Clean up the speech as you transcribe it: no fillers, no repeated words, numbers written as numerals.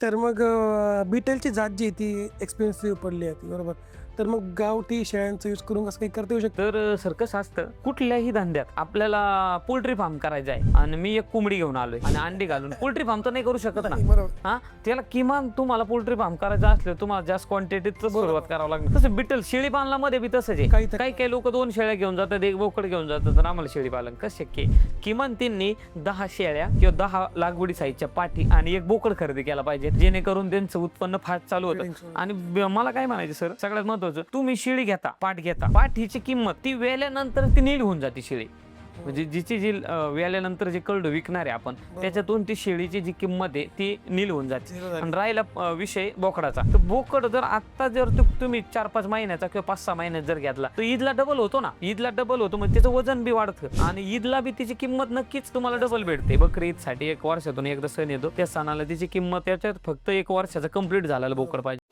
तर मग बीटेलची जात जी आहे ती एक्सपेन्सिव्ह पडली आहे ती, बरोबर. तर मग गावठी शेळ्यांचा यूज करून असं काही करता येऊ शकतं? तर सर कसं असतं, कुठल्याही धंद्यात आपल्याला पोल्ट्री फार्म करायचा आहे आणि मी एक कोंबडी घेऊन आलोय आणि अंडी घालून पोल्ट्री फार्म तर नाही करू शकत ना. बरोबर. हा, त्याला किमान तुम्हाला पोल्ट्री फार्म करायचं असलं तुम्हाला जास्त क्वांटिटीत सुरुवात करावं लागणार. तसं बिटल शेळी पालनामध्ये बी तसंच आहे. काही लोक 2 शेळ्या घेऊन जातात, एक बोकड घेऊन जातात, तर आम्हाला शेळी पालन कसं शक्य आहे? किमान त्यांनी 10 शेळ्या किंवा 10 लागवडी साईजच्या पाठी आणि एक बोकड खरेदी केला पाहिजे, जेणेकरून त्यांचं उत्पन्न फास्ट चालू होतं. आणि मला काय म्हणायचं सर, सगळ्यात महत्वाचं, तुम्ही शेळी घेता, पाठ घेता, पाठीची किंमत ती वेल्यानंतर ती नील होऊन जाते शेळी. म्हणजे जिची जी वेल्यानंतर जे कळड विकणार आहे आपण, त्याच्यातून ती शेळीची जी किंमत आहे ती नील होऊन जाते. आणि राहिला विषय बोकडाचा, तर बोकड जर आता जर तुम्ही 4-5 महिन्याचा किंवा 5-6 महिन्यात जर घेतला तर ईदला डबल होतो ना, ईदला डबल होतो, म्हणजे त्याचं वजन बी वाढतं आणि ईदला बी तिची किंमत नक्कीच तुम्हाला डबल भेटते. बकरी ईद साठी 1 वर्षातून एकदा सण येतो, त्या सणाला तिची किंमत त्याच्यात फक्त 1 वर्षाचा कंप्लीट झालेला बोकड पाहिजे.